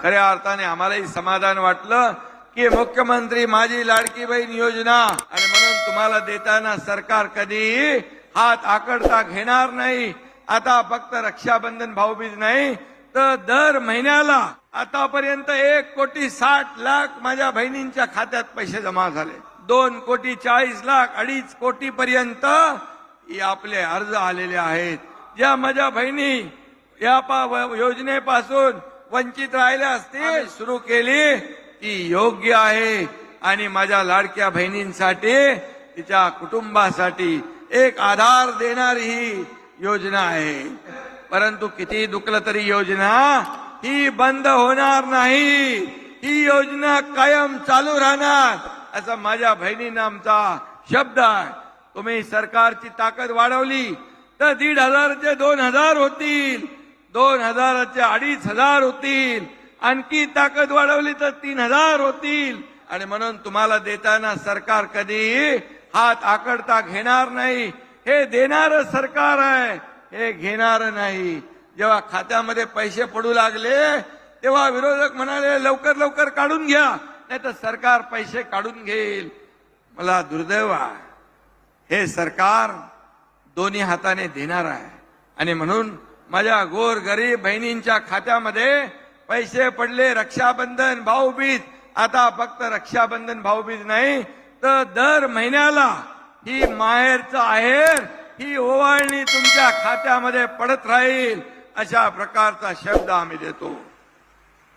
खऱ्या अर्थाने आम्हालाही समाधान वाटलं की मुख्यमंत्री माझी लाडकी बहीण योजना आणि म्हणून तुम्हाला देताना सरकार कधीही हात आकडता घेणार नाही। आता फक्त रक्षाबंधन भाऊबीज नाही तर दर महिन्याला आतापर्यंत 1,60,00,000 माझ्या बहिणींच्या खात्यात पैसे जमा झाले। 2,40,00,000 2.5 कोटी पर्यंत आपले अर्ज आलेले आहेत। ज्या माझ्या बहिणी या योजनेपासून वंचित राहिल्या असतील सुरू केली ती योग्य आहे आणि माझ्या लाडक्या बहिणींसाठी तिच्या कुटुंबासाठी एक आधार देणारी ही योजना आहे। परंतु किती दुखलं तरी योजना ही बंद होणार नाही, ही योजना कायम चालू राहणार असा माझ्या बहिणींना आमचा शब्द आहे। तुम्ही सरकारची ताकद वाढवली तर 1,500चे 2,000 होतील, 2,000चे 2,500 होतील, आणखी ताकद वाढवली तर 3,000 होतील आणि म्हणून तुम्हाला देताना सरकार कधीही हात आकडता घेणार नाही। हे देणारं सरकार आहे, हे घेणारं नाही। जेव्हा खात्यामध्ये पैसे पडू लागले तेव्हा विरोधक म्हणाले लवकर लवकर काढून घ्या नाही तर सरकार पैसे काढून घेईल। मला दुर्दैव आहे, हे सरकार दोन्ही हाताने देणार आहे आणि म्हणून माझ्या गोर गरीब बहिणींच्या खात्यामध्ये पैसे पडले। रक्षाबंधन भाऊबीज, आता फक्त रक्षाबंधन भाऊबीज नाही तर दर महिन्याला ही माहेरचं आहेर ही ओवाळणी तुमच्या खात्यामध्ये पडत राहील अशा प्रकारचा शब्द आम्ही देतो।